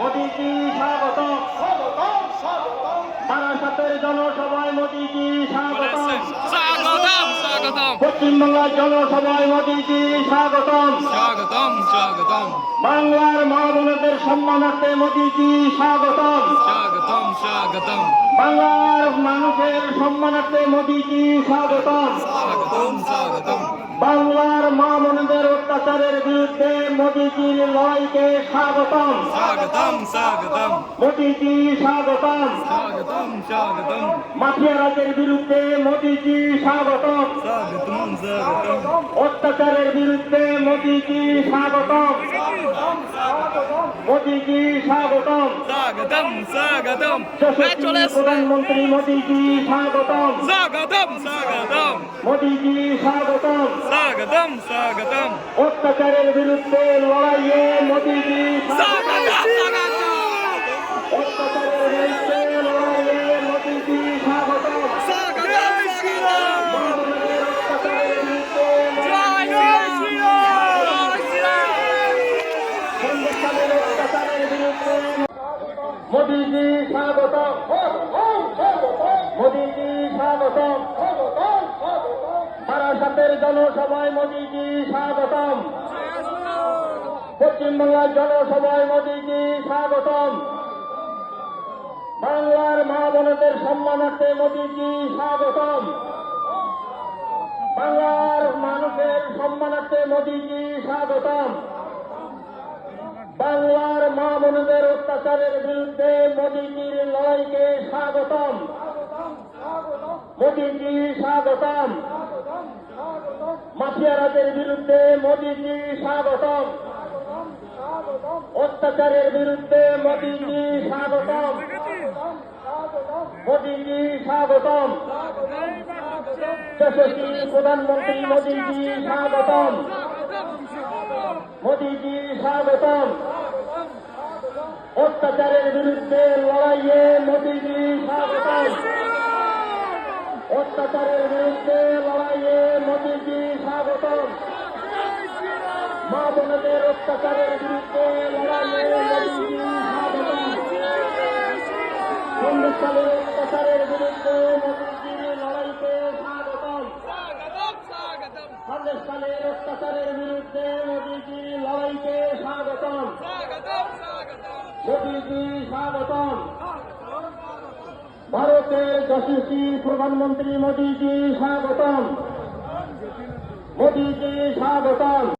মোদিজি স্বাগতম। বারাসাতের জনসভায় মোদিজি স্বাগতম। পশ্চিমবাংলার জনসভায় মোদিজি স্বাগতম। বাংলার মা বোনদের সম্মানার্থে মোদিজি স্বাগতম। বাংলার মানুষের সম্মানার্থে মোদিজি স্বাগতম। বাংলার মা বোনদের অত্যাচারের বিরুদ্ধে মোদিজির লড়াইকে স্বাগতম। মোদিজি স্বাগতম। মাফিয়া রাজের বিরুদ্ধে মোদিজি স্বাগতম। অত্যাচারের বিরুদ্ধে মোদিজি স্বাগতম। মোদিজি স্বাগতম। প্রধানমন্ত্রী মোদিজি স্বাগতম। মোদিজি স্বাগতম। অত্যাচারের বিরুদ্ধে লড়াইয়ে মোদিজি অত্যাচারের বিরুদ্ধে লড়াইয়ে মোদিজি স্বাগতম। মোদিজি স্বাগতম। মোদিজি স্বাগতম। বারাসাতের জনসভায় মোদিজি স্বাগতম। পশ্চিমবাংলার জনসভায় মোদিজি স্বাগতম। বাংলার মা বোনদের সম্মানার্থে মোদিজি স্বাগতম। বাংলার মানুষের সম্মানার্থে মোদিজি স্বাগতম। বাংলার মা বোনদের অত্যাচারের বিরুদ্ধে মোদিজির লড়াইকে স্বাগতম। মোদিজি স্বাগতম। মাফিয়া রাজের বিরুদ্ধে মোদিজি স্বাগতম। অত্যাচারের বিরুদ্ধে মোদিজি স্বাগতম। মোদিজি স্বাগতম। যশস্বী প্রধানমন্ত্রী মোদিজি স্বাগতম। মোদিজি স্বাগতম। অত্যাচারের বিরুদ্ধে লড়াইয়ে মোদিজি স্বাগতম। অত্যাচারের বিরুদ্ধে লড়াইয়ে মোদিজি স্বাগতম। মা বোনদের অত্যাচারের বিরুদ্ধে লড়াইয়ে মোদিজি স্বাগতম। হিন্দুস্তানের অত্যাচারের বিরুদ্ধে মোদিজির লড়াইকে স্বাগতম। হিন্দুস্তানের অত্যাচারের বিরুদ্ধে মোদিজির লড়াইকে স্বাগতম। মোদিজি স্বাগতম। ভারতের যশস্বী প্রধানমন্ত্রী মোদিজি স্বাগতম। মোদিজি স্বাগতম।